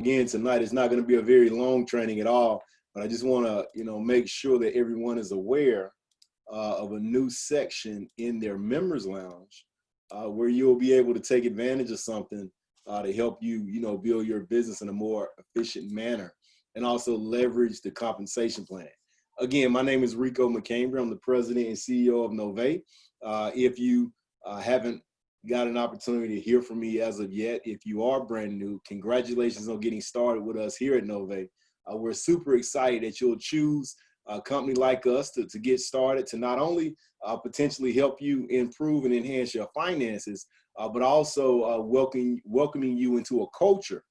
Again, tonight it's not going to be a very long training at all, but I just want to, make sure that everyone is aware of a new section in their members lounge where you'll be able to take advantage of something to help you, build your business in a more efficient manner and also leverage the compensation plan. Again, my name is Rico McCambry. I'm the president and CEO of Nove. If you haven't got an opportunity to hear from me as of yet, if you are brand new, congratulations on getting started with us here at Nove. We're super excited that you'll choose a company like us to get started, to not only potentially help you improve and enhance your finances, but also welcoming you into a culture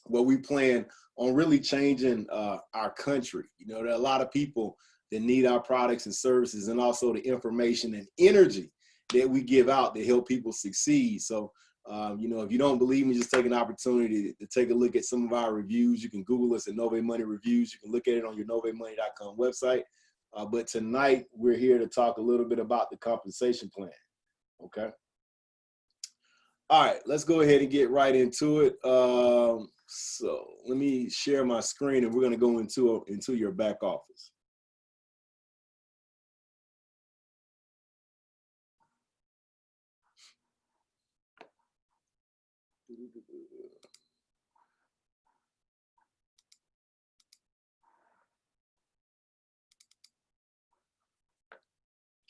where we plan on really changing our country. There are a lot of people that need our products and services, and also the information and energy that we give out to help people succeed. So, if you don't believe me, just take an opportunity to take a look at some of our reviews. You can Google us at Nove Money Reviews. You can look at it on your NoveMoney.com website. But tonight, we're here to talk a little bit about the compensation plan, okay? All right, let's go ahead and get right into it. So let me share my screen, and we're gonna go into your back office.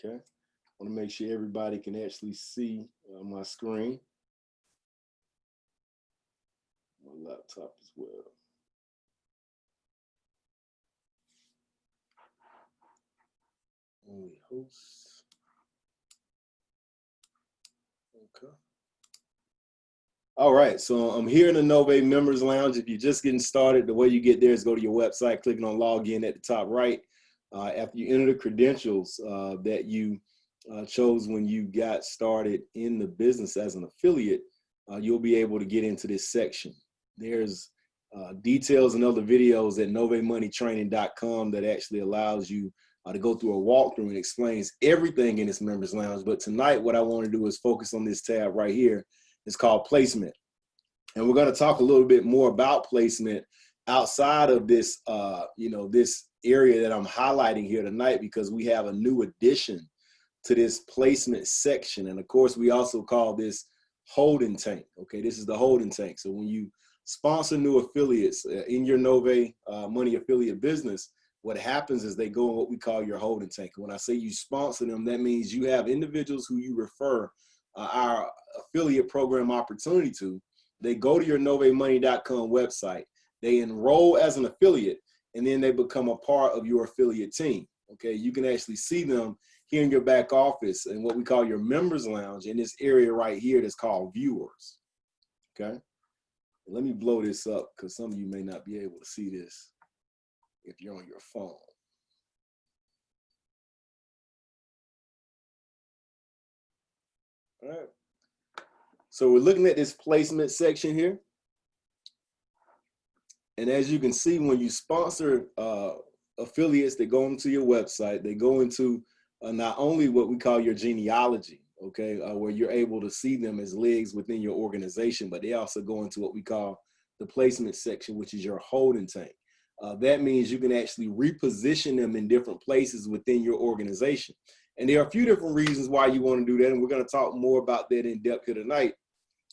Okay, I want to make sure everybody can actually see my screen, my laptop as well. Only hosts. Okay. All right, so I'm here in the Nove Members Lounge. If you're just getting started, the way you get there is go to your website, clicking on log in at the top right. After you enter the credentials that you chose when you got started in the business as an affiliate, you'll be able to get into this section. There's details and other videos at NoveMoneyTraining.com that actually allows you to go through a walkthrough and explains everything in this Members Lounge. But tonight, what I want to do is focus on this tab right here. It's called placement. And we're going to talk a little bit more about placement outside of this, this area that I'm highlighting here tonight, because we have a new addition to this placement section. And of course, we also call this holding tank. Okay, this is the holding tank. So when you sponsor new affiliates in your Nove Money affiliate business, what happens is they go in what we call your holding tank. When I say you sponsor them, that means you have individuals who you refer our affiliate program opportunity to. They go to your NoveMoney.com website, they enroll as an affiliate, and then they become a part of your affiliate team. Okay, you can actually see them here in your back office in what we call your members lounge, in this area right here that's called viewers. Okay, let me blow this up because some of you may not be able to see this if you're on your phone. All right. So we're looking at this placement section here. And as you can see, when you sponsor affiliates that go into your website, they go into not only what we call your genealogy, okay, where you're able to see them as legs within your organization, but they also go into what we call the placement section, which is your holding tank. That means you can actually reposition them in different places within your organization. And there are a few different reasons why you want to do that, and we're going to talk more about that in depth here tonight.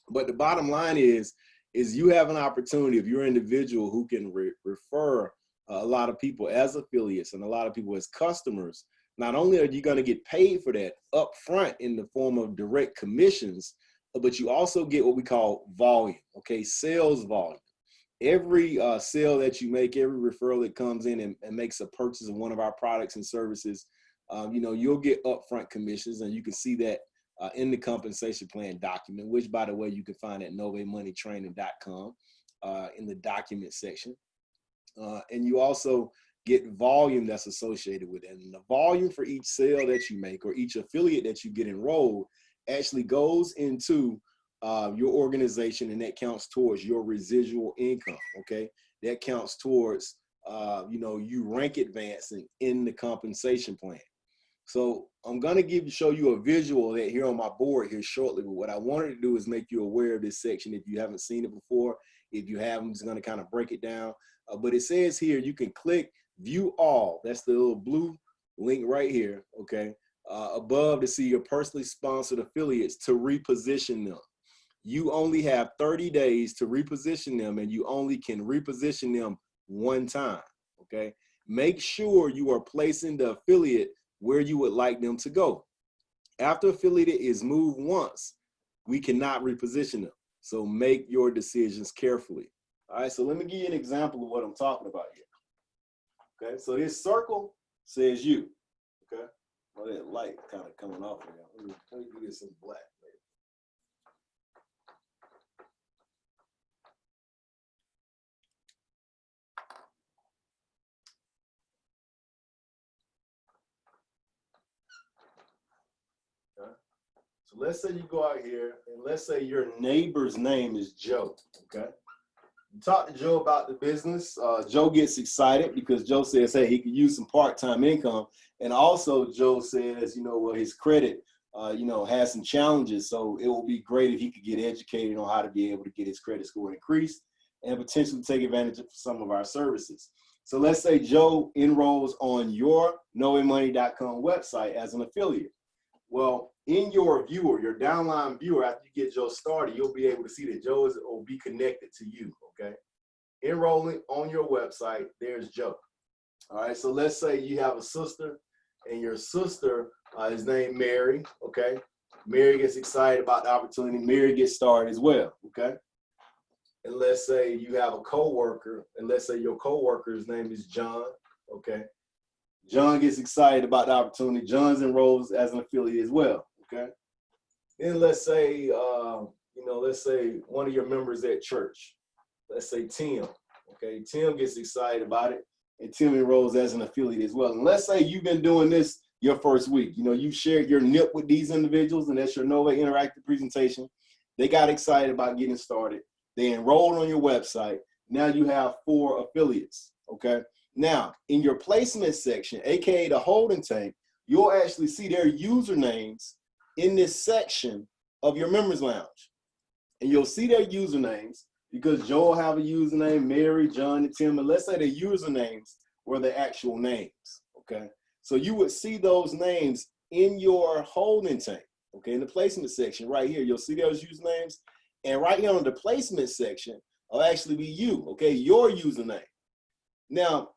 But the bottom line is you have an opportunity, if you're an individual who can refer a lot of people as affiliates and a lot of people as customers, not only are you going to get paid for that up front in the form of direct commissions, but you also get what we call volume, okay, sales volume. Every sale that you make, every referral that comes in and makes a purchase of one of our products and services, you'll get upfront commissions, and you can see that in the compensation plan document, which, by the way, you can find at NoveMoneyTraining.com in the document section. And you also get volume that's associated with it. And the volume for each sale that you make or each affiliate that you get enrolled actually goes into your organization, and that counts towards your residual income, okay? That counts towards, you rank advancing in the compensation plan. So I'm going to show you a visual that here on my board here shortly, but what I wanted to do is make you aware of this section if you haven't seen it before. If you have them, it's going to kind of break it down. But it says here, you can click view all. That's the little blue link right here, okay? Above to see your personally sponsored affiliates to reposition them. You only have 30 days to reposition them, and you only can reposition them one time, okay? Make sure you are placing the affiliate where you would like them to go. After affiliate is moved once, we cannot reposition them. So make your decisions carefully. All right, so let me give you an example of what I'm talking about here. Okay, so this circle says you. Okay, well, that light kind of coming off here. Let me do this in black. Okay, so let's say you go out here and let's say your neighbor's name is Joe. Okay. Talk to Joe about the business. Joe gets excited because Joe says, hey, he could use some part-time income. And also Joe says, you know, well, his credit, you know, has some challenges. So it will be great if he could get educated on how to be able to get his credit score increased and potentially take advantage of some of our services. So let's say Joe enrolls on your knowingmoney.com website as an affiliate. Well, in your viewer, your downline viewer, after you get Joe started, you'll be able to see that Joe will be connected to you, okay? Enrolling on your website, there's Joe. All right, so let's say you have a sister, and your sister is named Mary, okay? Mary gets excited about the opportunity. Mary gets started as well, okay? And let's say you have a coworker, and let's say your coworker's name is John, okay? John gets excited about the opportunity. John's enrolls as an affiliate as well, okay? Then let's say, you know, let's say one of your members at church, let's say Tim, okay? Tim gets excited about it, and Tim enrolls as an affiliate as well. And let's say you've been doing this your first week. You know, you shared your NIP with these individuals, and that's your Nova Interactive presentation. They got excited about getting started. They enrolled on your website. Now you have 4 affiliates, okay? Now, in your placement section, AKA the holding tank, you'll actually see their usernames in this section of your members lounge. And you'll see their usernames because Joe will have a username, Mary, John, and Tim, and let's say the usernames were the actual names, okay? So you would see those names in your holding tank, okay? In the placement section right here, you'll see those usernames. And right here on the placement section will actually be you, okay? Your username. Now,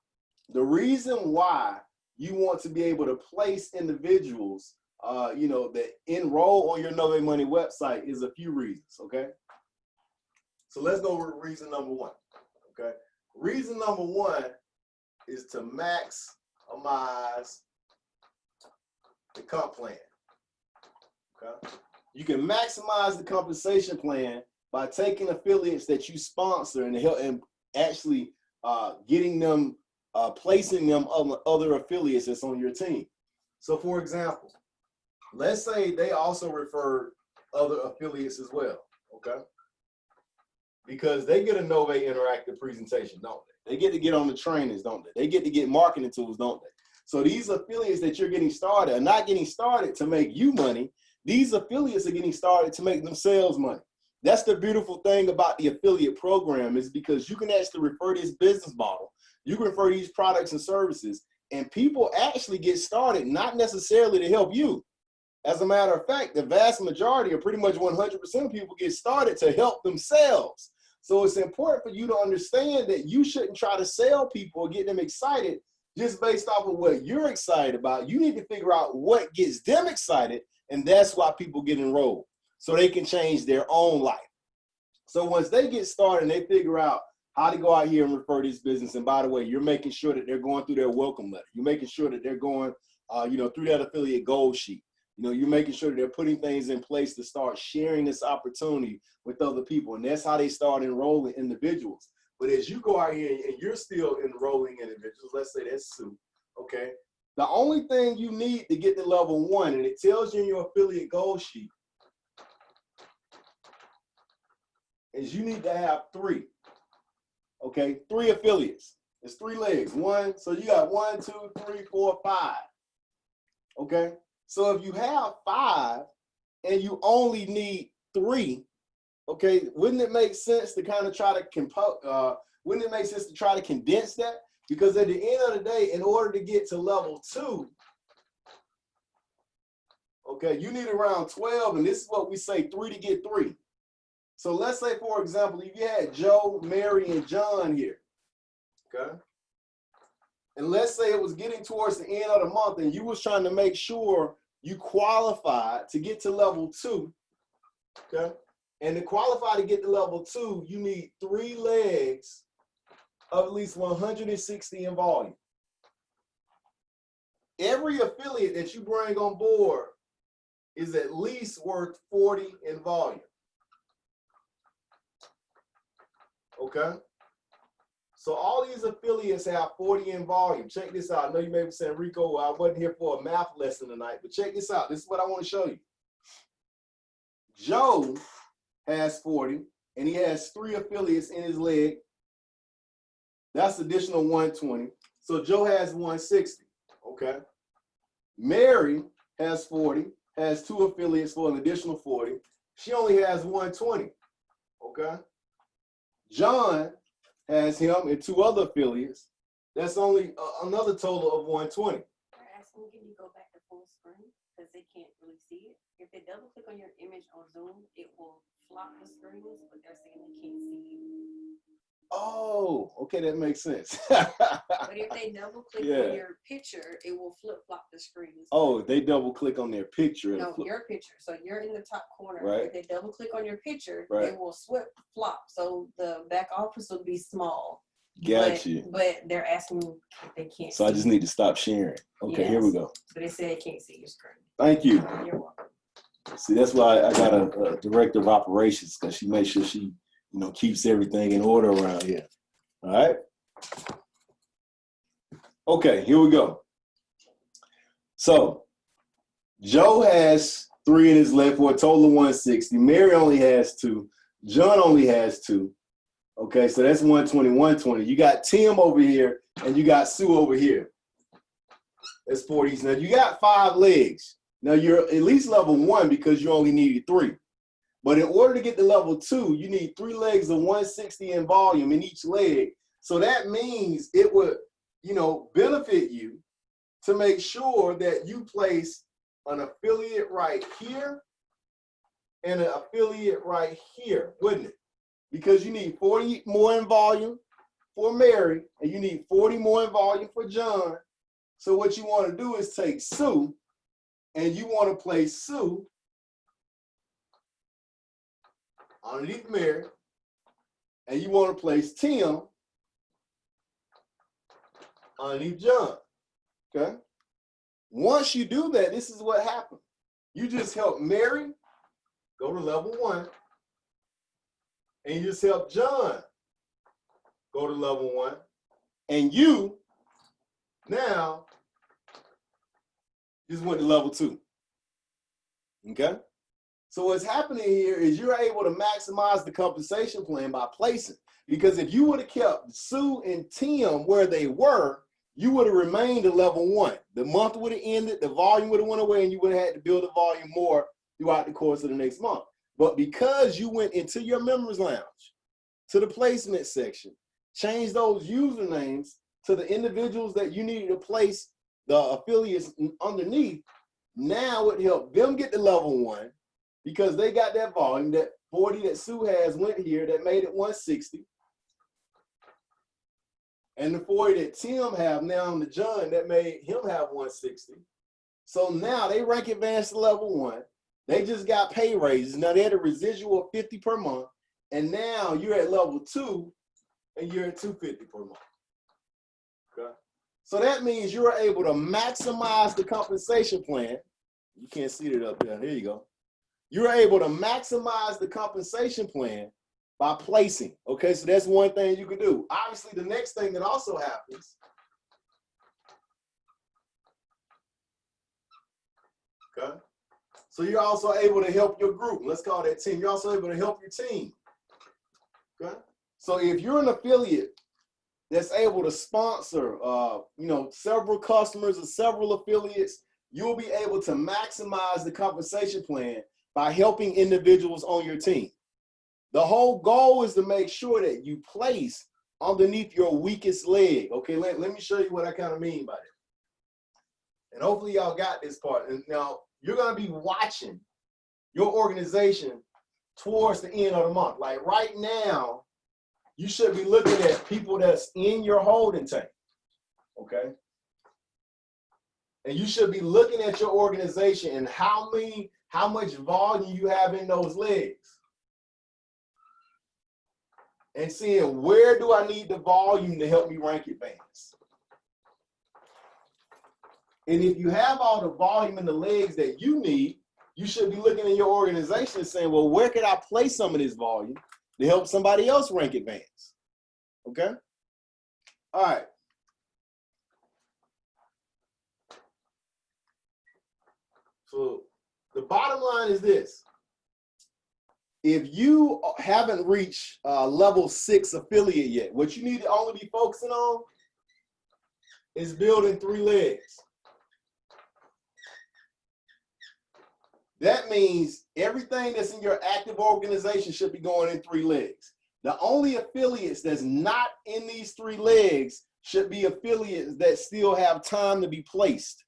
the reason why you want to be able to place individuals, you know, that enroll on your Nova Money website is a few reasons, okay? So let's go with reason number 1, okay? Reason number 1 is to maximize the comp plan, okay? You can maximize the compensation plan by taking affiliates that you sponsor and help and actually getting them, placing them on other affiliates that's on your team. So for example, let's say they also refer other affiliates as well, okay? Because they get a Nova Interactive presentation, don't they? They get to get on the trainings, don't they? They get to get marketing tools, don't they? So these affiliates that you're getting started are not getting started to make you money. These affiliates are getting started to make themselves money. That's the beautiful thing about the affiliate program is because you can actually refer this business model. You can refer these products and services, and people actually get started, not necessarily to help you. As a matter of fact, the vast majority, or pretty much 100% of people, get started to help themselves. So it's important for you to understand that you shouldn't try to sell people or get them excited just based off of what you're excited about. You need to figure out what gets them excited, and that's why people get enrolled, so they can change their own life. So once they get started and they figure out how to go out here and refer this business, and by the way, you're making sure that they're going through their welcome letter. You're making sure that they're going, you know, through that affiliate goal sheet. You know, you're making sure that they're putting things in place to start sharing this opportunity with other people. And that's how they start enrolling individuals. But as you go out here and you're still enrolling individuals, let's say that's Sue, okay? The only thing you need to get to level 1, and it tells you in your affiliate goal sheet, is you need to have 3, okay? 3 affiliates. It's 3 legs. 1, so you got 1, 2, 3, 4, 5, okay? So if you have 5 and you only need 3, Okay, wouldn't it make sense to kind of try to wouldn't it make sense to try to condense that? Because at the end of the day, in order to get to level 2, okay, you need around 12, and this is what we say 3 to get 3. So let's say, for example, if you had Joe, Mary, and John here, okay? And let's say it was getting towards the end of the month and you was trying to make sure you qualified to get to level 2, okay? And to qualify to get to level 2, you need 3 legs of at least 160 in volume. Every affiliate that you bring on board is at least worth 40 in volume. Okay? So all these affiliates have 40 in volume. Check this out. I know you may be saying, Rico, I wasn't here for a math lesson tonight, but check this out. This is what I want to show you. Joe has 40, and he has 3 affiliates in his leg. That's additional 120. So Joe has 160, okay? Mary has 40, has 2 affiliates for an additional 40. She only has 120, okay? John has him and 2 other affiliates. That's only another total of 120. They're asking, can you go back to full screen? Because they can't really see it. If they double click on your image on Zoom, it will flop the screens, but they're saying they can't see you. Oh, okay, that makes sense. But if they double click on your picture, it will flip flop the screens. Oh, they double click on their picture. No, your picture. So you're in the top corner. Right. If they double click on your picture, right. They will flop. So the back office will be small. Got you. But they're asking if they can't. So I just need to stop sharing. Okay, yes. Here we go. So they say they can't see your screen. Thank you. You're welcome. See, that's why I got a director of operations, because she makes sure she, keeps everything in order around here. All right. Okay, here we go. So Joe has 3 in his leg for a total of 160. Mary only has 2. John only has 2. Okay, so that's 120, 120. You got Tim over here and you got Sue over here. That's 40. Now you got 5 legs. Now you're at least level 1 because you only needed 3. But in order to get to level 2, you need 3 legs of 160 in volume in each leg. So that means it would, benefit you to make sure that you place an affiliate right here and an affiliate right here, wouldn't it? Because you need 40 more in volume for Mary, and you need 40 more in volume for John. So what you want to do is take Sue, and you want to place Sue underneath Mary, and you want to place Tim underneath John, okay? Once you do that, this is what happens. You just help Mary go to level 1, and you just help John go to level 1, and you now just went to level 2, okay? So what's happening here is you're able to maximize the compensation plan by placing. Because if you would have kept Sue and Tim where they were, you would have remained at level 1. The month would have ended, the volume would have went away, and you would have had to build the volume more throughout the course of the next month. But because you went into your members lounge, to the placement section, changed those usernames to the individuals that you needed to place the affiliates underneath, now it helped them get to level 1 because they got that volume. That 40 that Sue has went here, that made it 160. And the 40 that Tim have now on the John, that made him have 160. So now they rank advanced to level 1. They just got pay raises. Now they're at a residual of 50 per month. And now you're at level 2 and you're at 250 per month. Okay. So that means you're able to maximize the compensation plan. You can't see it up there. Here you go. You're able to maximize the compensation plan by placing. Okay, so that's one thing you can do. Obviously, the next thing that also happens, okay, so you're also able to help your group. Let's call that team. You're also able to help your team. Okay, so if you're an affiliate that's able to sponsor, several customers or several affiliates, you'll be able to maximize the compensation plan by helping individuals on your team. The whole goal is to make sure that you place underneath your weakest leg. Okay, let me show you what I kind of mean by that. And hopefully y'all got this part. And now you're gonna be watching your organization towards the end of the month. Like right now, you should be looking at people that's in your holding tank, okay? And you should be looking at your organization and how much volume you have in those legs. And seeing where do I need the volume to help me rank advance. And if you have all the volume in the legs that you need, you should be looking in your organization and saying, well, where could I place some of this volume to help somebody else rank advance? Okay? All right. So the bottom line is this. If you haven't reached level 6 affiliate yet, what you need to only be focusing on is building 3 legs. That means everything that's in your active organization should be going in 3 legs. The only affiliates that's not in these 3 legs should be affiliates that still have time to be placed.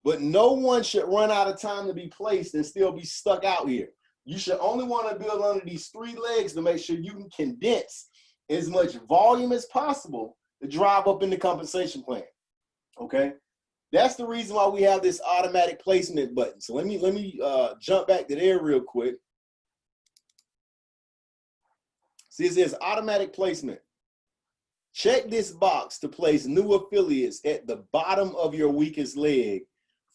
But no one should run out of time to be placed and still be stuck out here. You should only want to build under these 3 legs to make sure you can condense as much volume as possible to drive up in the compensation plan. Okay? That's the reason why we have this automatic placement button. So let me jump back to there real quick. See, it says automatic placement. Check this box to place new affiliates at the bottom of your weakest leg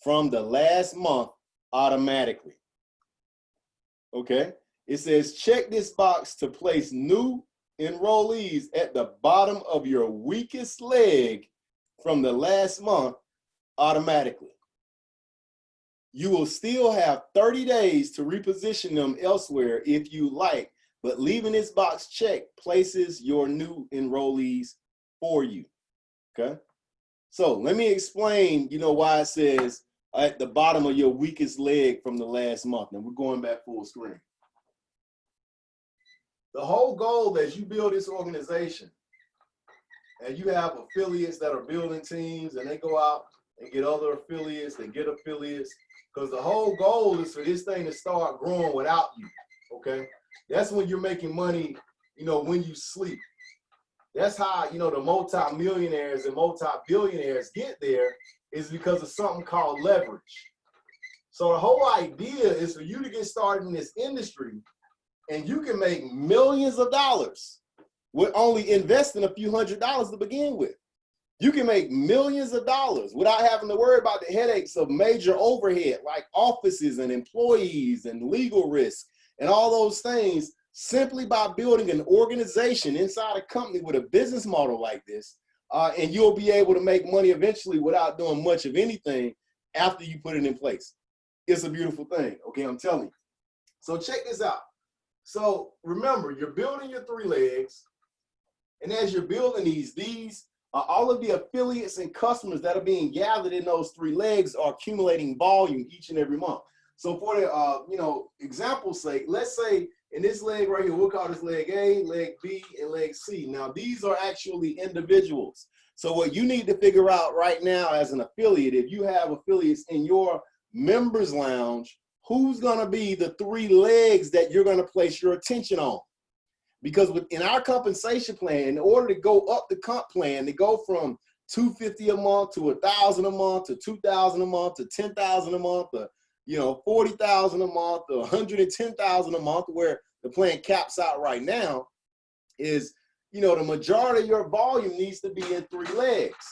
from the last month automatically. Okay? It says check this box to place new enrollees at the bottom of your weakest leg from the last month automatically. You will still have 30 days to reposition them elsewhere if you like, but leaving this box checked places your new enrollees for you. Okay? So let me explain, why it says at the bottom of your weakest leg from the last month. Now we're going back full screen. The whole goal as you build this organization, and you have affiliates that are building teams, and they go out and get other affiliates, they get affiliates, because the whole goal is for this thing to start growing without you, okay? That's when you're making money, when you sleep. That's how, the multi-millionaires and multi-billionaires get there, is because of something called leverage. So the whole idea is for you to get started in this industry, and you can make millions of dollars with only investing a few $100s to begin with. You can make millions of dollars without having to worry about the headaches of major overhead like offices and employees and legal risk and all those things, simply by building an organization inside a company with a business model like this. And you'll be able to make money eventually without doing much of anything after you put it in place. It's a beautiful thing, okay, I'm telling you. So check this out. So remember, you're building your 3 legs, and as you're building these are all of the affiliates and customers that are being gathered in those 3 legs are accumulating volume each and every month. So for the example's sake, let's say in this leg right here, we'll call this leg A, leg B, and leg C. Now these are actually individuals. So what you need to figure out right now as an affiliate, if you have affiliates in your members lounge, who's gonna be the 3 legs that you're gonna place your attention on? Because within our compensation plan, in order to go up the comp plan, to go from $250 a month to $1,000 a month to $2,000 a month to $10,000 a month, to $40,000 a month to $110,000 a month, where the plan caps out right now, is the majority of your volume needs to be in 3 legs.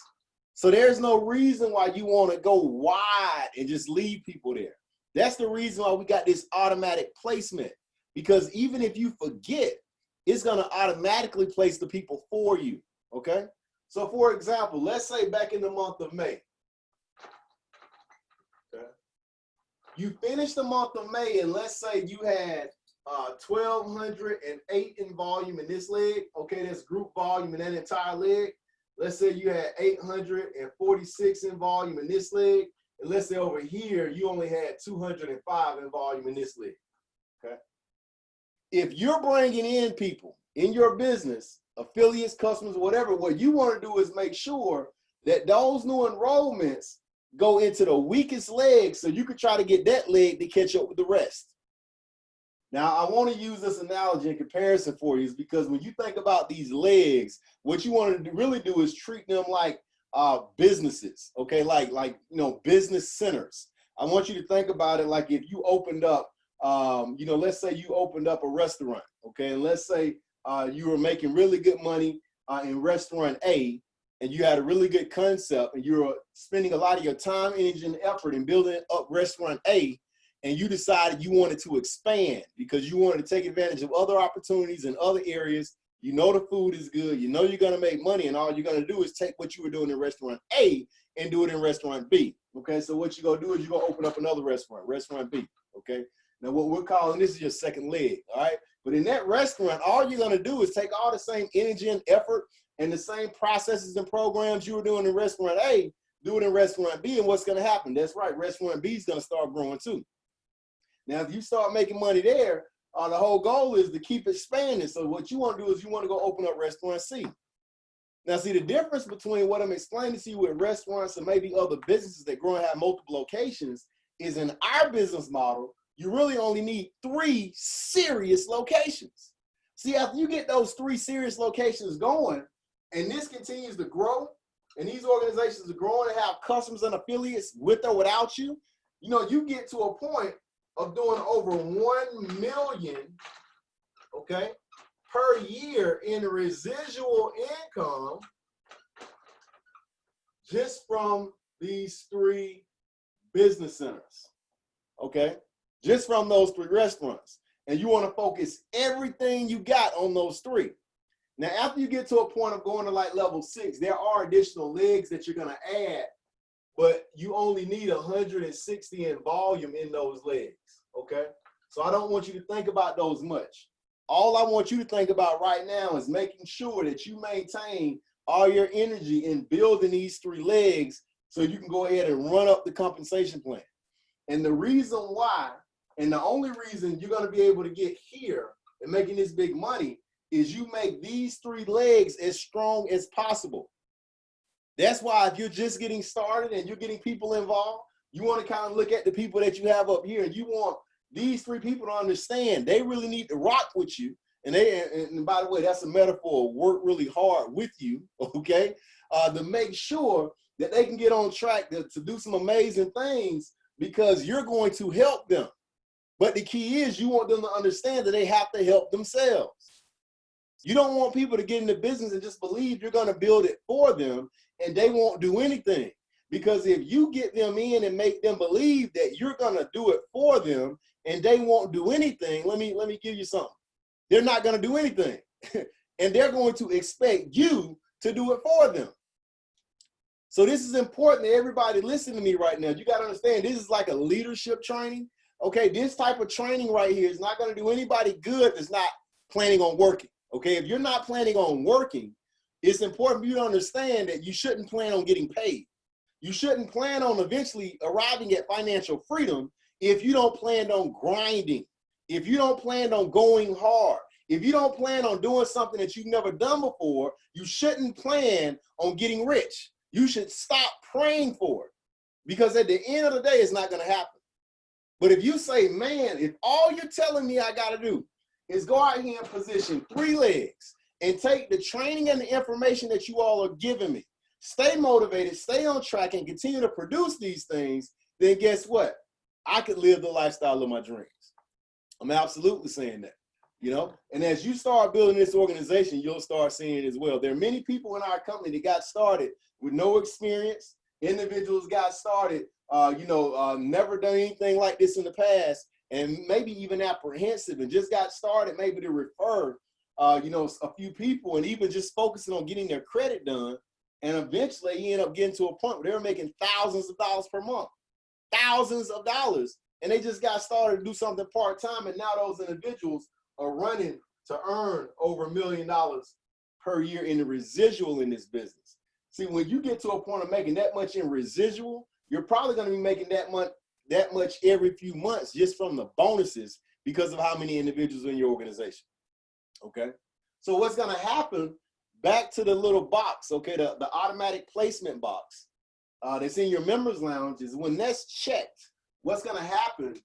So there's no reason why you want to go wide and just leave people there. That's the reason why we got this automatic placement, because even if you forget, it's going to automatically place the people for you, okay? So for example, let's say back in the month of May, okay? You finished the month of May, and let's say you had 1,208 in volume in this leg, okay? That's group volume in that entire leg. Let's say you had 846 in volume in this leg, and let's say over here, you only had 205 in volume in this leg, okay? if you're bringing in people in your business, affiliates, customers, whatever, what you want to do is make sure that those new enrollments go into the weakest leg so you could try to get that leg to catch up with the rest. Now, I want to use this analogy in comparison for you is because when you think about these legs, what you want to really do is treat them like businesses, okay? Like business centers. I want you to think about it like if you opened up, let's say you opened up a restaurant, okay? And let's say you were making really good money in restaurant A, and you had a really good concept, and you were spending a lot of your time, energy, and effort in building up restaurant A, and you decided you wanted to expand because you wanted to take advantage of other opportunities in other areas. You know the food is good. You know you're going to make money, and all you're going to do is take what you were doing in restaurant A and do it in restaurant B. Okay, so what you're going to do is you're going to open up another restaurant, restaurant B. Okay, now what we're calling this is your second leg. All right, but in that restaurant, all you're going to do is take all the same energy and effort and the same processes and programs you were doing in restaurant A, do it in restaurant B, and what's going to happen? That's right, restaurant B is going to start growing too. Now, if you start making money there, the whole goal is to keep expanding. So what you want to do is you want to go open up restaurant C. Now, see, the difference between what I'm explaining to you with restaurants and maybe other businesses that grow and have multiple locations is in our business model, you really only need 3 serious locations. See, after you get those 3 serious locations going, and this continues to grow, and these organizations are growing and have customers and affiliates with or without you, you get to a point of doing over 1 million, okay, per year in residual income just from these 3 business centers, okay, just from those 3 restaurants. And you want to focus everything you got on those 3. Now, after you get to a point of going to like level 6, there are additional legs that you're going to add, but you only need 160 in volume in those legs, okay? So I don't want you to think about those much. All I want you to think about right now is making sure that you maintain all your energy in building these 3 legs so you can go ahead and run up the compensation plan. And the reason why, and the only reason you're gonna be able to get here and making this big money is you make these 3 legs as strong as possible. That's why if you're just getting started and you're getting people involved, you want to kind of look at the people that you have up here, and you want these 3 people to understand they really need to rock with you. And by the way, that's a metaphor, work really hard with you, okay, to make sure that they can get on track to do some amazing things because you're going to help them. But the key is you want them to understand that they have to help themselves. You don't want people to get into business and just believe you're going to build it for them and they won't do anything. Because if you get them in and make them believe that you're going to do it for them and they won't do anything, let me give you something. They're not going to do anything. And they're going to expect you to do it for them. So this is important to everybody listening to me right now. You got to understand, this is like a leadership training. Okay, this type of training right here is not going to do anybody good that's not planning on working. Okay, if you're not planning on working, it's important for you to understand that you shouldn't plan on getting paid. You shouldn't plan on eventually arriving at financial freedom if you don't plan on grinding, if you don't plan on going hard, if you don't plan on doing something that you've never done before. You shouldn't plan on getting rich. You should stop praying for it because at the end of the day, it's not going to happen. But if you say, man, if all you're telling me I got to do is go out here and position 3 legs and take the training and the information that you all are giving me, stay motivated, stay on track, and continue to produce these things, then guess what? I could live the lifestyle of my dreams. I'm absolutely saying that, And as you start building this organization, you'll start seeing it as well. There are many people in our company that got started with no experience. Individuals got started, never done anything like this in the past, and maybe even apprehensive and just got started maybe to refer, a few people and even just focusing on getting their credit done. And eventually you end up getting to a point where they're making thousands of dollars per month, thousands of dollars. And they just got started to do something part-time. And now those individuals are running to earn over $1 million per year in the residual in this business. See, when you get to a point of making that much in residual, you're probably going to be making that much every few months just from the bonuses because of how many individuals are in your organization. Okay. So what's going to happen, back to the little box, okay, the automatic placement box that's in your members lounge, is when that's checked, what's going to happen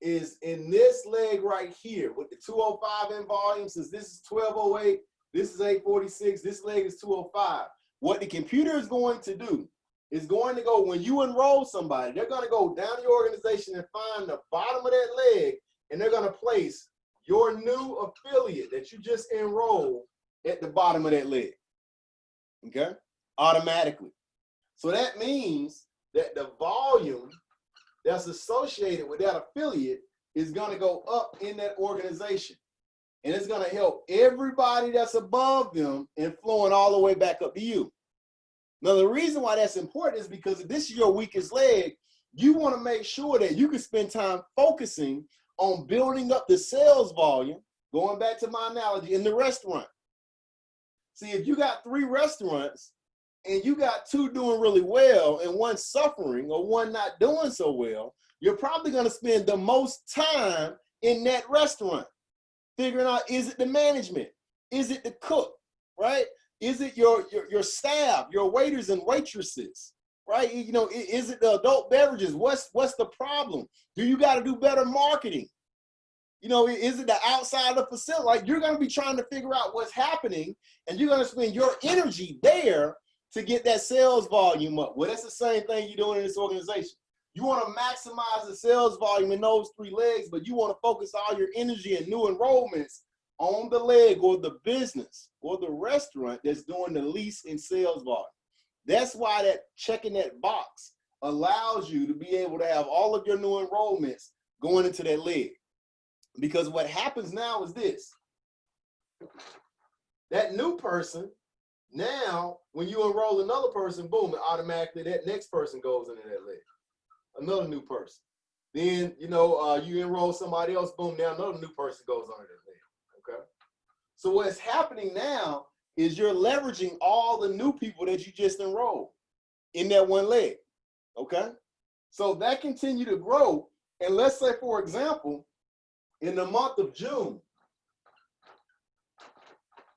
is in this leg right here with the 205 in volume, since this is 1208, this is 846, this leg is 205. What the computer is going to do is going to go, when you enroll somebody, they're going to go down the organization and find the bottom of that leg, and they're going to place your new affiliate that you just enrolled at the bottom of that leg, okay, automatically. So that means that the volume that's associated with that affiliate is going to go up in that organization. And it's going to help everybody that's above them and flowing all the way back up to you. Now, the reason why that's important is because if this is your weakest leg, you want to make sure that you can spend time focusing on building up the sales volume, going back to my analogy, in the restaurant. See, if you got 3 restaurants and you got 2 doing really well and 1 suffering or 1 not doing so well, you're probably going to spend the most time in that restaurant figuring out, is it the management? Is it the cook, right? Is it your staff, your waiters and waitresses, right? You know, is it the adult beverages? What's the problem? Do you got to do better marketing? You know, is it the outside of the facility? Like, you're going to be trying to figure out what's happening, and you're going to spend your energy there to get that sales volume up. Well, that's the same thing you're doing in this organization. You want to maximize the sales volume in those 3 legs, but you want to focus all your energy and new enrollments on the leg or the business or the restaurant that's doing the least in sales volume. That's why that checking that box allows you to be able to have all of your new enrollments going into that leg. Because what happens now is this. That new person, now, when you enroll another person, boom, automatically that next person goes into that leg. Another new person. Then, you know, you enroll somebody else, boom, now another new person goes under that leg, okay? So what's happening now is you're leveraging all the new people that you just enrolled in that one leg, okay? So that continue to grow, and let's say, for example, in the month of June,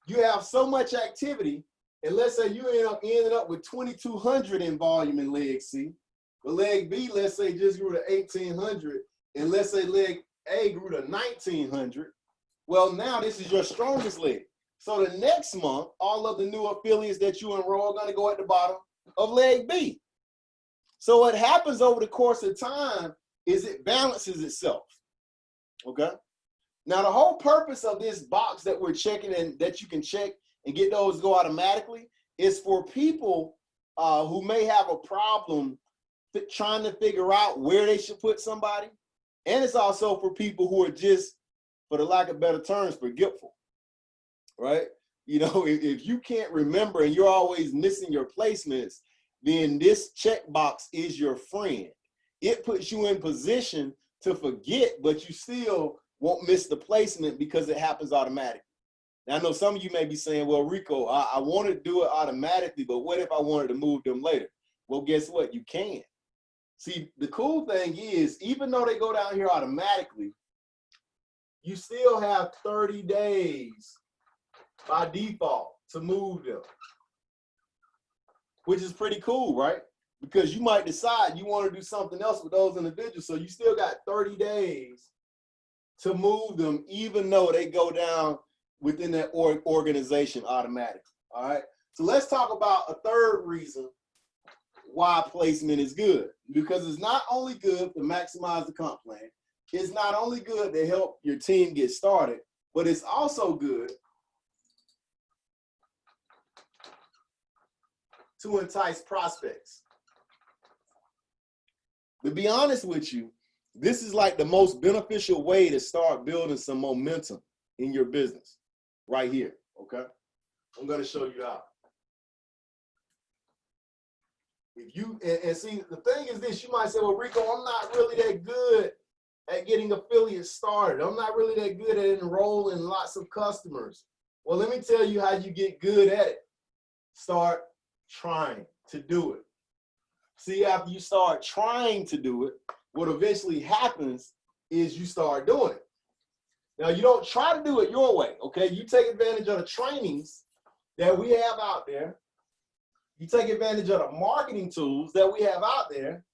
you have so much activity, and let's say you ended up with 2,200 in volume in leg C. But leg B, let's say, just grew to 1,800, and let's say leg A grew to 1,900. Well, now this is your strongest leg. So the next month, all of the new affiliates that you enroll are going to go at the bottom of leg B. So what happens over the course of time is it balances itself. Okay. Now, the whole purpose of this box that we're checking and that you can check and get those go automatically is for people who may have a problem trying to figure out where they should put somebody. And it's also for people who are just, for the lack of better terms, forgetful, right? You know, if you can't remember and you're always missing your placements, then this checkbox is your friend. It puts you in position to forget, but you still won't miss the placement because it happens automatically. Now, I know some of you may be saying, well, Rico, I want to do it automatically, but what if I wanted to move them later? Well, guess what? You can. See, the cool thing is, even though they go down here automatically, you still have 30 days by default to move them, which is pretty cool, right? Because you might decide you want to do something else with those individuals, so you still got 30 days to move them, even though they go down within that organization automatically, all right? So let's talk about a third reason why placement is good. Because it's not only good to maximize the comp plan, it's not only good to help your team get started, but it's also good to entice prospects. To be honest with you, this is like the most beneficial way to start building some momentum in your business right here, okay? I'm gonna show you how. If you, and see, the thing is this, you might say, well, Rico, I'm not really that good at getting affiliates started. I'm not really that good at enrolling lots of customers. Well, let me tell you how you get good at it. Start trying to do it. See, after you start trying to do it, what eventually happens is you start doing it. Now, you don't try to do it your way, okay? You take advantage of the trainings that we have out there. You take advantage of the marketing tools that we have out there,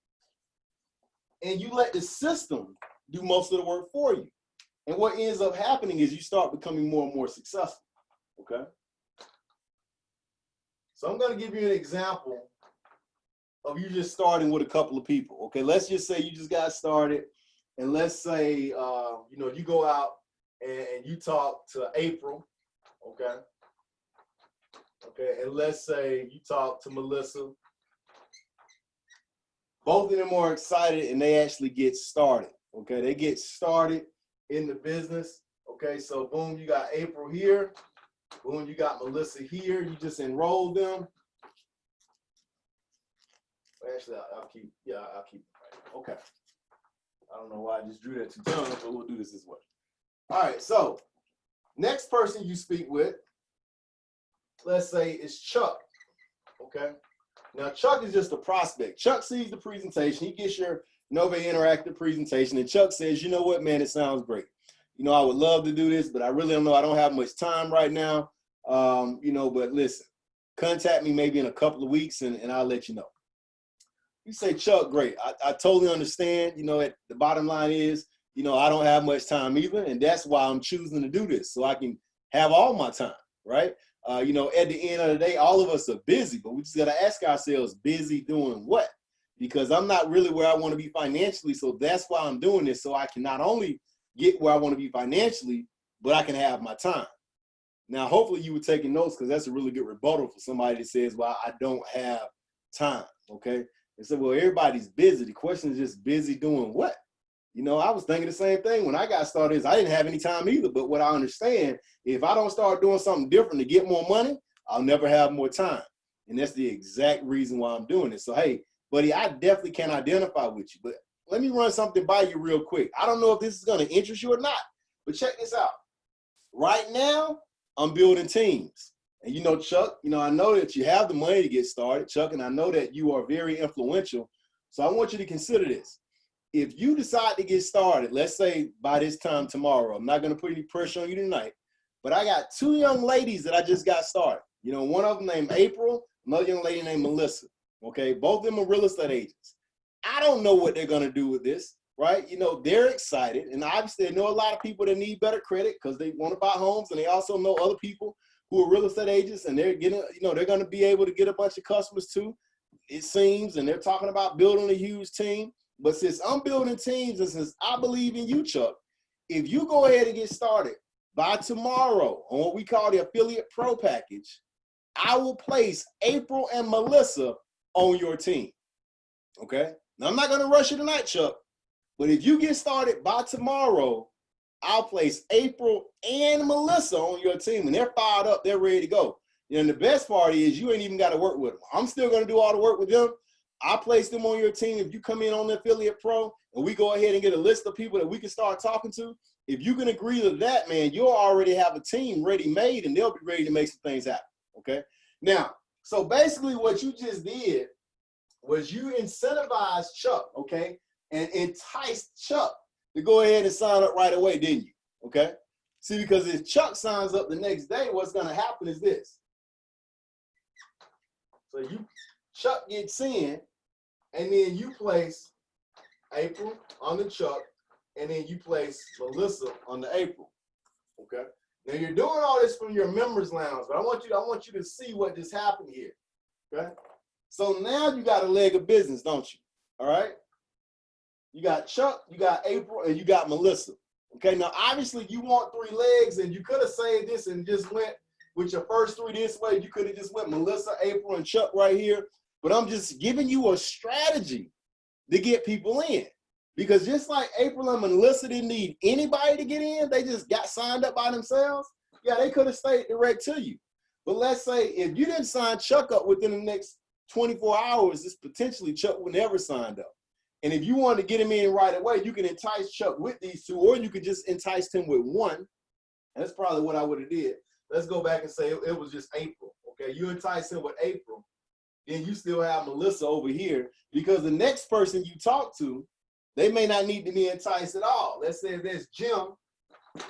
and you let the system do most of the work for you. And what ends up happening is you start becoming more and more successful, okay? So I'm going to give you an example of you just starting with a couple of people, okay? Let's just say you just got started, and let's say, you know, you go out and you talk to April, okay? Okay, and let's say you talk to Melissa. Both of them are excited and they actually get started, okay? They get started in the business, okay? So boom, you got April here. Boom, you got Melissa here. You just enroll them. Actually, I'll keep it right. Okay. I don't know why I just drew that two times, but we'll do this way. All right, so next person you speak with, let's say it's Chuck, okay? Now, Chuck is just a prospect. Chuck sees the presentation. He gets your Nova Interactive presentation, and Chuck says, you know what, man, it sounds great. You know, I would love to do this, but I really don't know. I don't have much time right now, you know, but listen, contact me maybe in a couple of weeks, and I'll let you know. You say, Chuck, great. I totally understand. You know, the bottom line is, you know, I don't have much time either, and that's why I'm choosing to do this, so I can have all my time, right? You know, at the end of the day, all of us are busy, but we just got to ask ourselves, busy doing what? Because I'm not really where I want to be financially, so that's why I'm doing this, so I can not only get where I want to be financially, but I can have my time. Now, hopefully you were taking notes, because that's a really good rebuttal for somebody that says, well, I don't have time, okay? They said, well, everybody's busy. The question is just busy doing what? You know, I was thinking the same thing when I got started. Is I didn't have any time either. But what I understand, if I don't start doing something different to get more money, I'll never have more time. And that's the exact reason why I'm doing it. So, hey, buddy, I definitely can identify with you. But let me run something by you real quick. I don't know if this is going to interest you or not, but check this out. Right now, I'm building teams. And you know, Chuck, you know, I know that you have the money to get started, Chuck, and I know that you are very influential. So I want you to consider this. If you decide to get started, let's say by this time tomorrow, I'm not going to put any pressure on you tonight, but I got two young ladies that I just got started. You know, one of them named April, another young lady named Melissa. Okay, both of them are real estate agents. I don't know what they're going to do with this, right? You know, they're excited. And obviously, they know a lot of people that need better credit because they want to buy homes. And they also know other people who are real estate agents, and they're getting, you know, they're going to be able to get a bunch of customers too, it seems. And they're talking about building a huge team. But since I'm building teams and since I believe in you, Chuck, if you go ahead and get started by tomorrow on what we call the Affiliate Pro package, I will place April and Melissa on your team. Okay? Now, I'm not going to rush you tonight, Chuck, but if you get started by tomorrow, I'll place April and Melissa on your team, and they're fired up. They're ready to go. And the best part is you ain't even got to work with them. I'm still going to do all the work with them. I place them on your team. If you come in on the Affiliate Pro and we go ahead and get a list of people that we can start talking to, if you can agree to that, man, you'll already have a team ready made and they'll be ready to make some things happen, okay? Now, so basically what you just did was you incentivized Chuck, okay, and enticed Chuck to go ahead and sign up right away, didn't you, okay? See, because if Chuck signs up the next day, what's going to happen is this. So Chuck gets in, and then you place April on the Chuck, and then you place Melissa on the April. Okay. Now you're doing all this from your members lounge, but I want you to see what just happened here. Okay. So now you got a leg of business, don't you? All right. You got Chuck, you got April, and you got Melissa. Okay. Now obviously you want 3 legs, and you could have saved this and just went with your first 3 this way. You could have just went Melissa, April, and Chuck right here. But I'm just giving you a strategy to get people in. Because just like April and Melissa didn't need anybody to get in, they just got signed up by themselves. Yeah, they could have stayed direct to you. But let's say if you didn't sign Chuck up within the next 24 hours, this potentially Chuck would never signed up. And if you wanted to get him in right away, you can entice Chuck with these 2, or you could just entice him with 1. That's probably what I would have did. Let's go back and say it was just April. Okay, you entice him with April. Then you still have Melissa over here, because the next person you talk to They may not need to be enticed at all. Let's say there's Jim,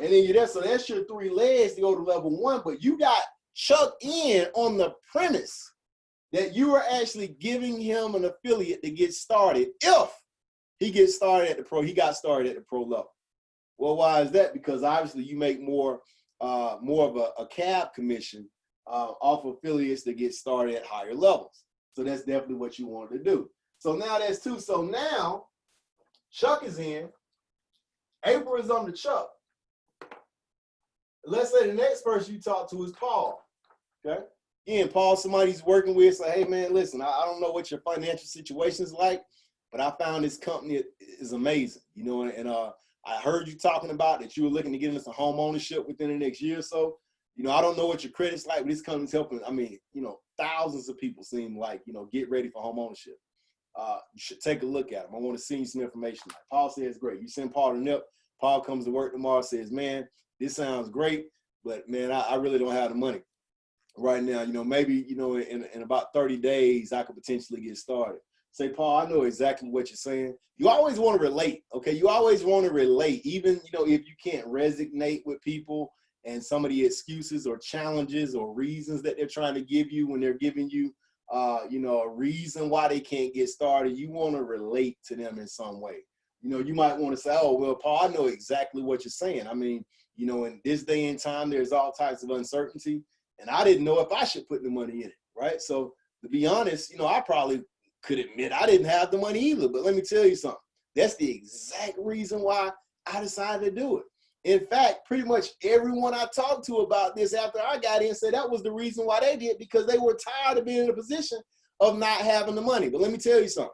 and then you're there. So that's your 3 legs to go to level 1. But you got Chuck in on the premise that you are actually giving him an affiliate to get started if he gets started at the pro. He got started at the pro level. Well, why is that? Because obviously you make more of a cab commission off affiliates that get started at higher levels. So that's definitely what you wanted to do. So now that's 2. So now Chuck is in. April is on the Chuck. Let's say the next person you talk to is Paul. Okay. Again, Paul, somebody's working with, say, hey man, listen, I don't know what your financial situation is like, but I found this company is amazing. You know, and I heard you talking about that you were looking to get into some home ownership within the next year or so. You know, I don't know what your credit's like, but this company's helping. I mean, you know, thousands of people seem like, you know, get ready for home ownership. You should take a look at them. I want to send you some information. Like Paul says, great. You send Paul to NIP. Paul comes to work tomorrow, says, man, this sounds great, but man, I really don't have the money right now. You know, maybe, you know, in about 30 days, I could potentially get started. Say, Paul, I know exactly what you're saying. You always want to relate, okay? You always want to relate, even, you know, if you can't resonate with people and some of the excuses or challenges or reasons that they're trying to give you when they're giving you, you know, a reason why they can't get started. You want to relate to them in some way. You know, you might want to say, oh, well, Paul, I know exactly what you're saying. I mean, you know, in this day and time, there's all types of uncertainty, and I didn't know if I should put the money in it, right? So to be honest, you know, I probably could admit I didn't have the money either, but let me tell you something. That's the exact reason why I decided to do it. In fact, pretty much everyone I talked to about this after I got in said that was the reason why they did, because they were tired of being in a position of not having the money. But let me tell you something.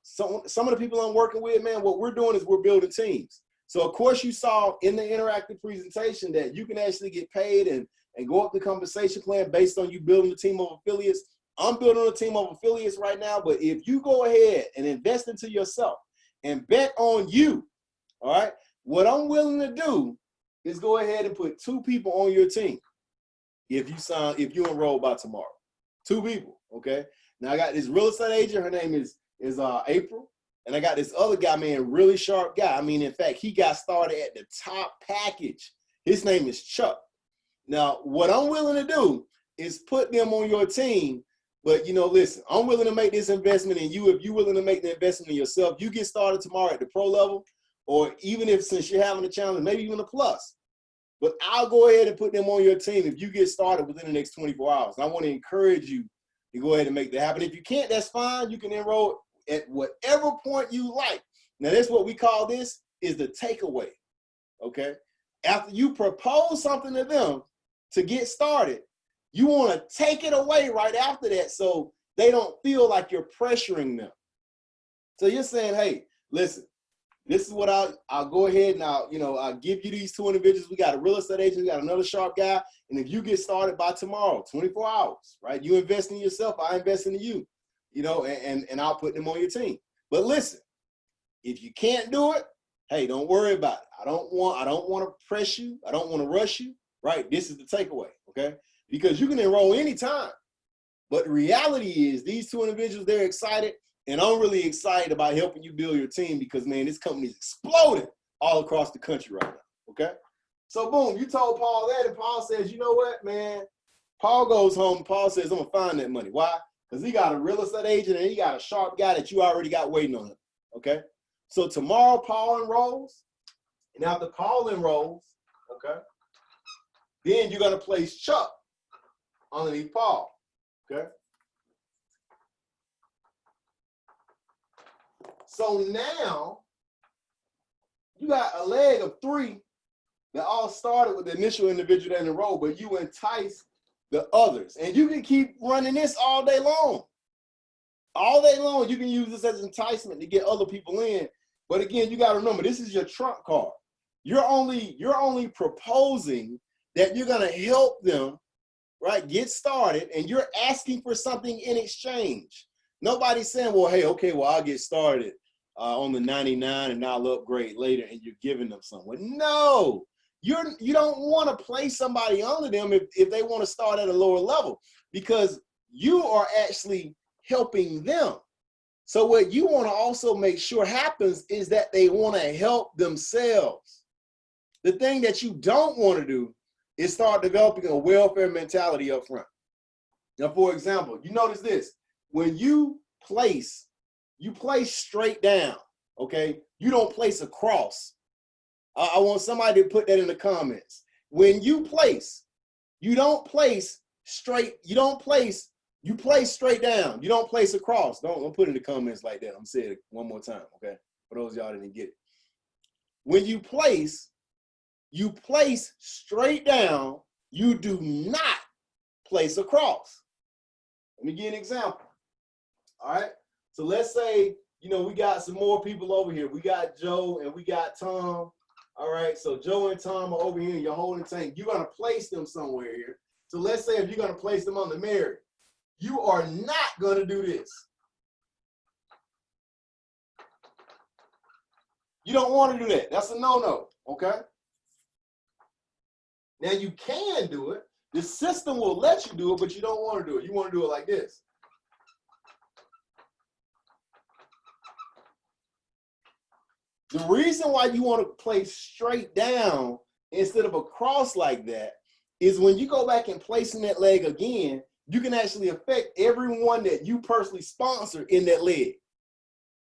Some of the people I'm working with, man, what we're doing is we're building teams. So, of course, you saw in the interactive presentation that you can actually get paid and go up the compensation plan based on you building a team of affiliates. I'm building a team of affiliates right now, but if you go ahead and invest into yourself and bet on you, all right, what I'm willing to do is go ahead and put 2 people on your team if you enroll by tomorrow. 2 people, okay? Now, I got this real estate agent. Her name is April. And I got this other guy, man, really sharp guy. I mean, in fact, he got started at the top package. His name is Chuck. Now, what I'm willing to do is put them on your team. But, you know, listen, I'm willing to make this investment in you. If you're willing to make the investment in yourself, you get started tomorrow at the pro level, or even if, since you're having a challenge, maybe even a plus. But I'll go ahead and put them on your team if you get started within the next 24 hours. And I want to encourage you to go ahead and make that happen. If you can't, that's fine. You can enroll at whatever point you like. Now, that's what we call this is the takeaway, okay? After you propose something to them to get started, you want to take it away right after that so they don't feel like you're pressuring them. So you're saying, hey, listen, this is what I'll go ahead and I'll give you these 2 individuals. We got a real estate agent, we got another sharp guy, and if you get started by tomorrow, 24 hours, right? You invest in yourself, I invest in you, you know, and I'll put them on your team. But listen, if you can't do it, hey, don't worry about it. I don't want to press you. I don't want to rush you, right? This is the takeaway, okay? Because you can enroll anytime. But the reality is these 2 individuals, they're excited. And I'm really excited about helping you build your team because, man, this company is exploding all across the country right now, okay? So, boom, you told Paul that, and Paul says, you know what, man? Paul goes home, and Paul says, I'm going to find that money. Why? Because he got a real estate agent, and he got a sharp guy that you already got waiting on him, okay? So tomorrow, Paul enrolls, and after Paul enrolls, okay, then you're going to place Chuck underneath Paul, okay? So now you got a leg of 3 that all started with the initial individual that enrolled, but you entice the others. And you can keep running this all day long. All day long, you can use this as enticement to get other people in. But again, you got to remember, this is your trump card. You're only proposing that you're going to help them, right, get started, and you're asking for something in exchange. Nobody's saying, well, hey, okay, well, I'll get started on the 99 and I'll upgrade later, and you're giving them something. No, you don't want to place somebody under them if they want to start at a lower level, because you are actually helping them. So what you want to also make sure happens is that they want to help themselves. The thing that you don't want to do is start developing a welfare mentality up front. Now, for example, you notice this. When you place straight down, okay? You don't place across. I want somebody to put that in the comments. When you place, you don't place straight, you place straight down. You don't place across. Don't put it in the comments like that. I'm saying it one more time, okay? For those of y'all that didn't get it. When you place straight down. You do not place across. Let me give you an example. All right. So let's say, we got some more people over here. We got Joe and we got Tom. All right. So Joe and Tom are over here in your holding tank. You're going to place them somewhere here. So let's say if you're going to place them on the Mary, you are not going to do this. You don't want to do that. That's a no-no. Okay. Now you can do it. The system will let you do it, but you don't want to do it. You want to do it like this. The reason why you want to place straight down instead of across like that is when you go back and placing that leg again, you can actually affect everyone that you personally sponsor in that leg.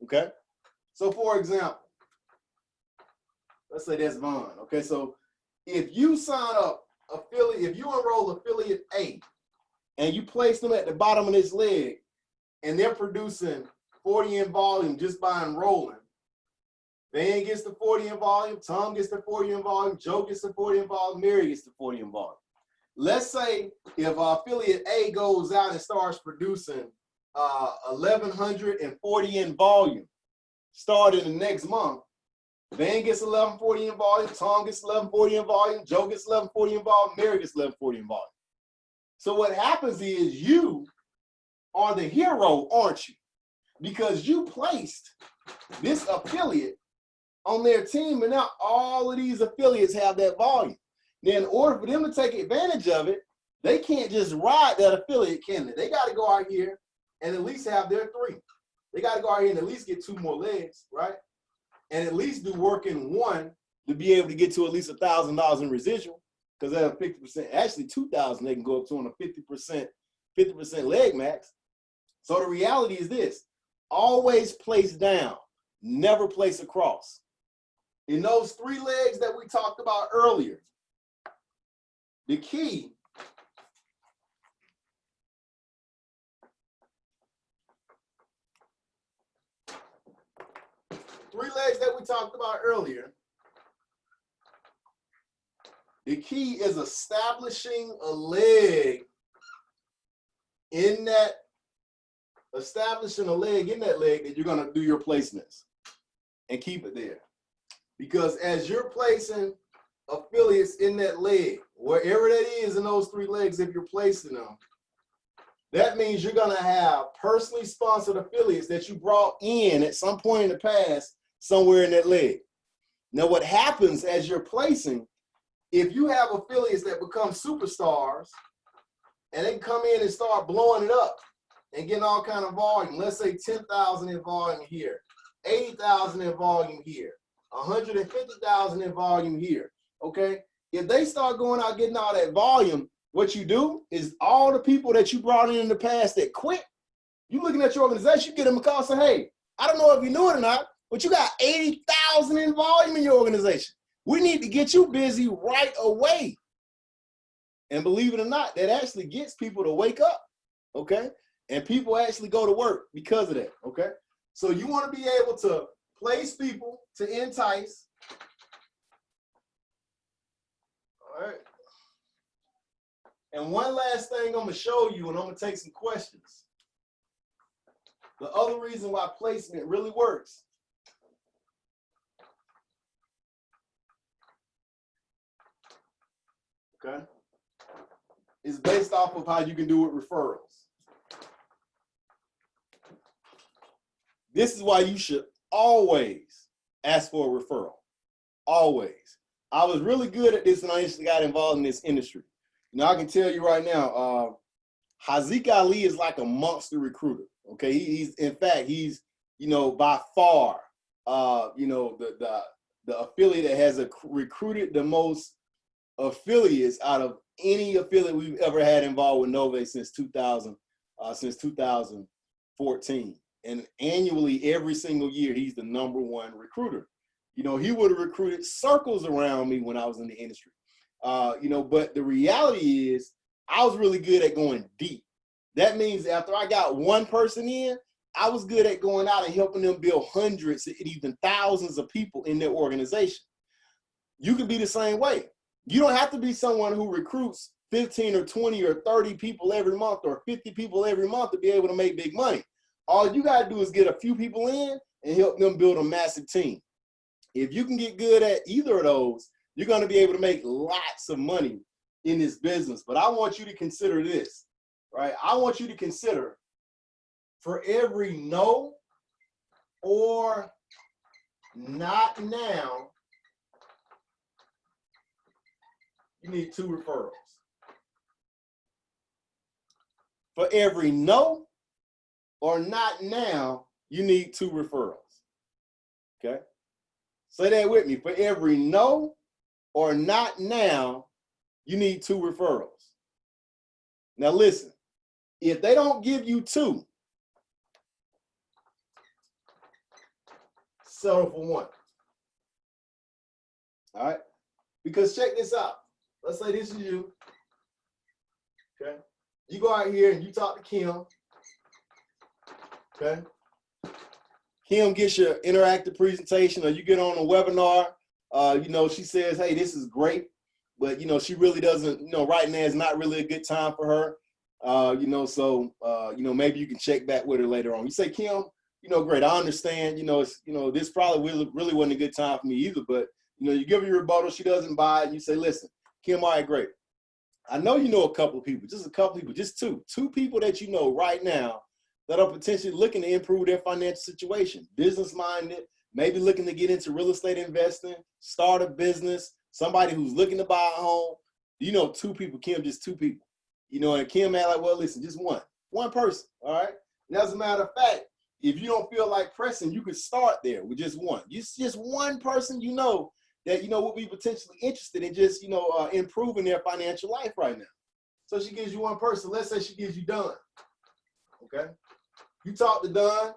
Okay? So for example, let's say that's Vaughn. Okay, so if you sign up if you enroll affiliate A and you place them at the bottom of this leg and they're producing 40 in volume just by enrolling, Van gets the 40 in volume, Tom gets the 40 in volume, Joe gets the 40 in volume, Mary gets the 40 in volume. Let's say if affiliate A goes out and starts producing 1,140 in volume starting the next month, Van gets 1140 in volume, Tom gets 1140 in volume, Joe gets 1140 in volume, Mary gets 1140 in volume. So what happens is you are the hero, aren't you? Because you placed this affiliate on their team, and now all of these affiliates have that volume. Now, in order for them to take advantage of it, they can't just ride that affiliate, can they? They got to go out here and at least have their 3. They got to go out here and at least get 2 more legs, right? And at least do work in 1 to be able to get to at least $1,000 in residual, because at a 50%, actually 2,000, they can go up to on a 50% leg max. So the reality is this: always place down, never place across. In those 3 legs that we talked about earlier, the key the key is establishing a leg in that leg that you're going to do your placements and keep it there. Because as you're placing affiliates in that leg, wherever that is in those 3 legs, if you're placing them, that means you're going to have personally sponsored affiliates that you brought in at some point in the past somewhere in that leg. Now, what happens as you're placing, if you have affiliates that become superstars and they come in and start blowing it up and getting all kind of volume, let's say 10,000 in volume here, 80,000 in volume here, 150,000 in volume here, okay? If they start going out getting all that volume, what you do is all the people that you brought in the past that quit, you looking at your organization, you get them a call saying, hey, I don't know if you knew it or not, but you got 80,000 in volume in your organization. We need to get you busy right away. And believe it or not, that actually gets people to wake up, okay? And people actually go to work because of that, okay? So you want to be able to place people to entice. All right. And one last thing I'm going to show you, and I'm going to take some questions. The other reason why placement really works. Okay, is based off of how you can do it referrals. This is why you should always ask for a referral. Always. I was really good at this when I initially got involved in this industry. Now I can tell you right now, Haziq Ali is like a monster recruiter. Okay, he's in fact he's by far the affiliate that has recruited the most affiliates out of any affiliate we've ever had involved with Nove since 2014. And annually, every single year, he's the #1 recruiter. He would have recruited circles around me when I was in the industry. But the reality is I was really good at going deep. That means after I got one person in, I was good at going out and helping them build hundreds and even thousands of people in their organization. You can be the same way. You don't have to be someone who recruits 15 or 20 or 30 people every month or 50 people every month to be able to make big money. All you got to do is get a few people in and help them build a massive team. If you can get good at either of those, you're going to be able to make lots of money in this business. But I want you to consider this, right? I want you to consider for every no or not now, you need 2 referrals. For every no or not now, you need 2 referrals. Okay? Say that with me. For every no or not now, you need 2 referrals. Now listen, if they don't give you 2, settle for 1. All right? Because check this out. Let's say this is you. Okay? You go out here and you talk to Kim. Okay? Kim gets your interactive presentation, or you get on a webinar. She says, hey, this is great. But, she really doesn't, right now is not really a good time for her. Maybe you can check back with her later on. You say, Kim, great, I understand, this probably really wasn't a good time for me either, but, you give her your rebuttal, she doesn't buy it, and you say, listen, Kim, all right, great. I know you know a couple of people, just a couple of people, just 2 people that you know right now that are potentially looking to improve their financial situation, business-minded, maybe looking to get into real estate investing, start a business, somebody who's looking to buy a home. 2 people, Kim, just 2 people. And Kim had like, well, listen, just one person, all right? And as a matter of fact, if you don't feel like pressing, you could start there with just one. Just one person that will be potentially interested in just improving their financial life right now. So she gives you one person. Let's say she gives you Don. Okay, you talk to Don.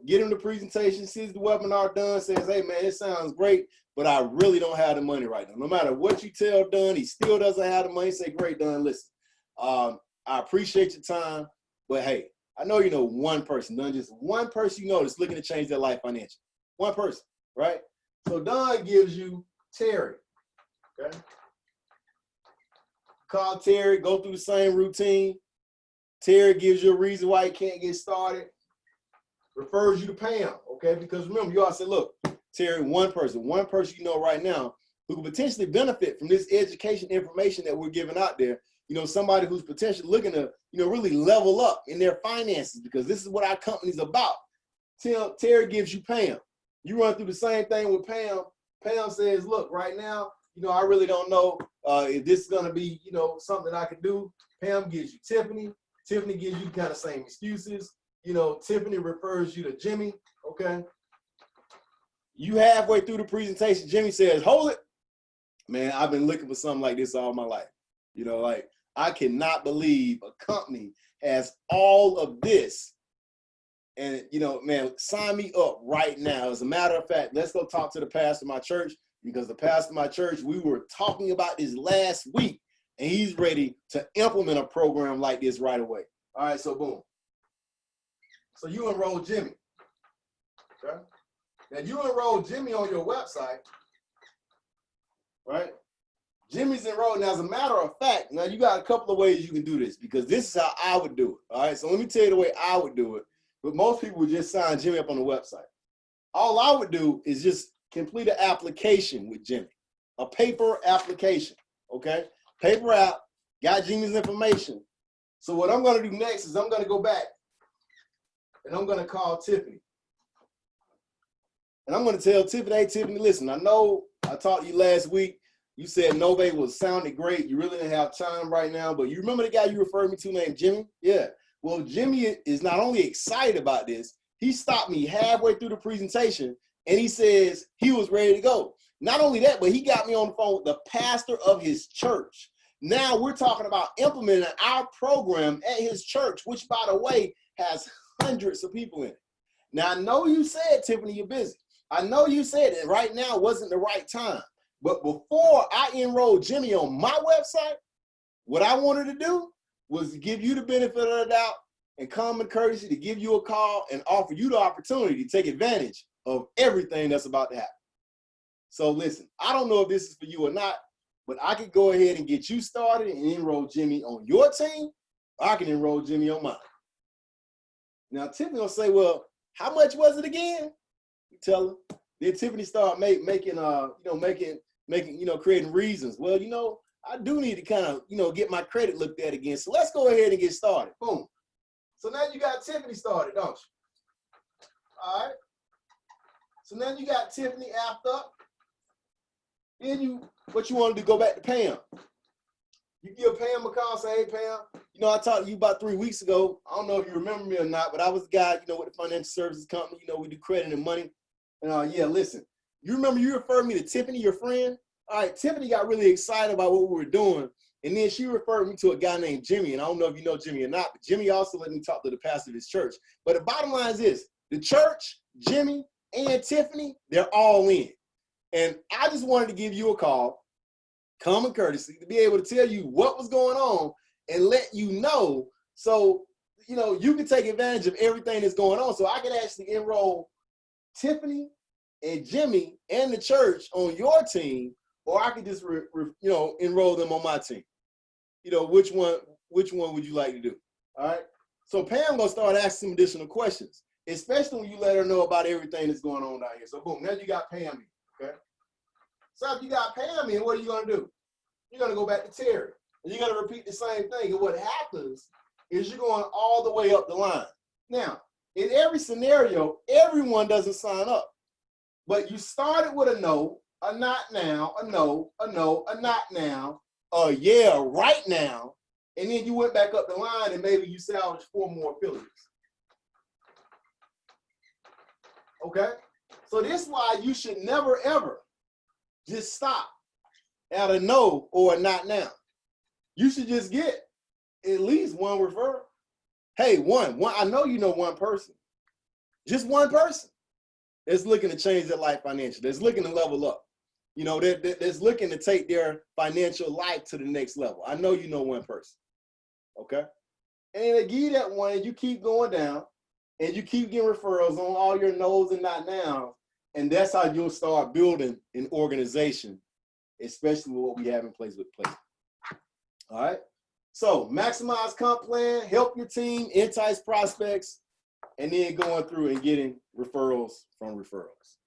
Get him the presentation. Sees the webinar. Don says, "Hey man, it sounds great, but I really don't have the money right now." No matter what you tell Don, he still doesn't have the money. Say, "Great, Don. Listen, I appreciate your time, but hey, I know one person. Don, just one person that's looking to change their life financially. One person, right?" So Don gives you Terry, okay? Call Terry, go through the same routine. Terry gives you a reason why you can't get started, refers you to Pam, okay? Because remember, you all said, look, Terry, one person right now who could potentially benefit from this education information that we're giving out there, somebody who's potentially looking to, really level up in their finances, because this is what our company's about. Terry gives you Pam. You run through the same thing with Pam. Pam says, look, right now, I really don't know if this is going to be, something I can do. Pam gives you Tiffany. Tiffany gives you the kind of same excuses. Tiffany refers you to Jimmy, okay? You halfway through the presentation, Jimmy says, hold it. Man, I've been looking for something like this all my life. I cannot believe a company has all of this. And, man, sign me up right now. As a matter of fact, let's go talk to the pastor of my church, because the pastor of my church, we were talking about this last week, and he's ready to implement a program like this right away. All right, so boom. So you enroll Jimmy, okay? Now you enroll Jimmy on your website, right? Jimmy's enrolled. Now, as a matter of fact, now you got a couple of ways you can do this, because this is how I would do it, all right? So let me tell you the way I would do it. But most people would just sign Jimmy up on the website. All I would do is just complete an application with Jimmy, a paper application, okay? Paper app, got Jimmy's information. So what I'm going to do next is I'm going to go back and I'm going to call Tiffany. And I'm going to tell Tiffany, hey, Tiffany, listen, I know I talked to you last week. You said Nove was sounded great. You really didn't have time right now, but you remember the guy you referred me to named Jimmy? Yeah. Well, Jimmy is not only excited about this, he stopped me halfway through the presentation and he says he was ready to go. Not only that, but he got me on the phone with the pastor of his church. Now we're talking about implementing our program at his church, which, by the way, has hundreds of people in it. Now, I know you said, Tiffany, you're busy. I know you said that right now wasn't the right time. But before I enrolled Jimmy on my website, what I wanted to do was to give you the benefit of the doubt and common courtesy to give you a call and offer you the opportunity to take advantage of everything that's about to happen. So listen, I don't know if this is for you or not, but I could go ahead and get you started and enroll Jimmy on your team, or I can enroll Jimmy on mine. Now, Tiffany will say, well, how much was it again? You tell her. Then Tiffany start creating reasons. Well, I do need to kind of, get my credit looked at again. So let's go ahead and get started. Boom. So now you got Tiffany started, don't you? All right. So now you got Tiffany apped up. Then what you want to do, go back to Pam. You give Pam a call, say, hey, Pam, I talked to you about 3 weeks ago. I don't know if you remember me or not, but I was the guy, with the financial services company. We do credit and money. And yeah, listen, you remember you referred me to Tiffany, your friend? All right, Tiffany got really excited about what we were doing. And then she referred me to a guy named Jimmy. And I don't know if you know Jimmy or not, but Jimmy also let me talk to the pastor of his church. But the bottom line is this, the church, Jimmy, and Tiffany, they're all in. And I just wanted to give you a call, common courtesy, to be able to tell you what was going on and let you know so, you can take advantage of everything that's going on. So I can actually enroll Tiffany and Jimmy and the church on your team, or I could just, enroll them on my team. Which one would you like to do? All right. So Pam gonna start asking some additional questions, especially when you let her know about everything that's going on down here. So boom, now you got Pam in, okay? So if you got Pam in, what are you gonna do? You're gonna go back to Terry, and you're gonna repeat the same thing. And what happens is you're going all the way up the line. Now, in every scenario, everyone doesn't sign up, but you started with a no, a not now, a no, a no, a not now, a yeah, right now, and then you went back up the line and maybe you salvaged 4 more affiliates. Okay? So this is why you should never, ever just stop at a no or a not now. You should just get at least one referral. Hey, one. I know you know one person. Just one person that's looking to change their life financially, that's looking to level up. That's looking to take their financial life to the next level. I know you know one person. Okay? And they give you that one, and you keep going down, and you keep getting referrals on all your no's and not nows, and that's how you'll start building an organization, especially with what we have in place with Placement. All right? So maximize comp plan, help your team, entice prospects, and then going through and getting referrals from referrals.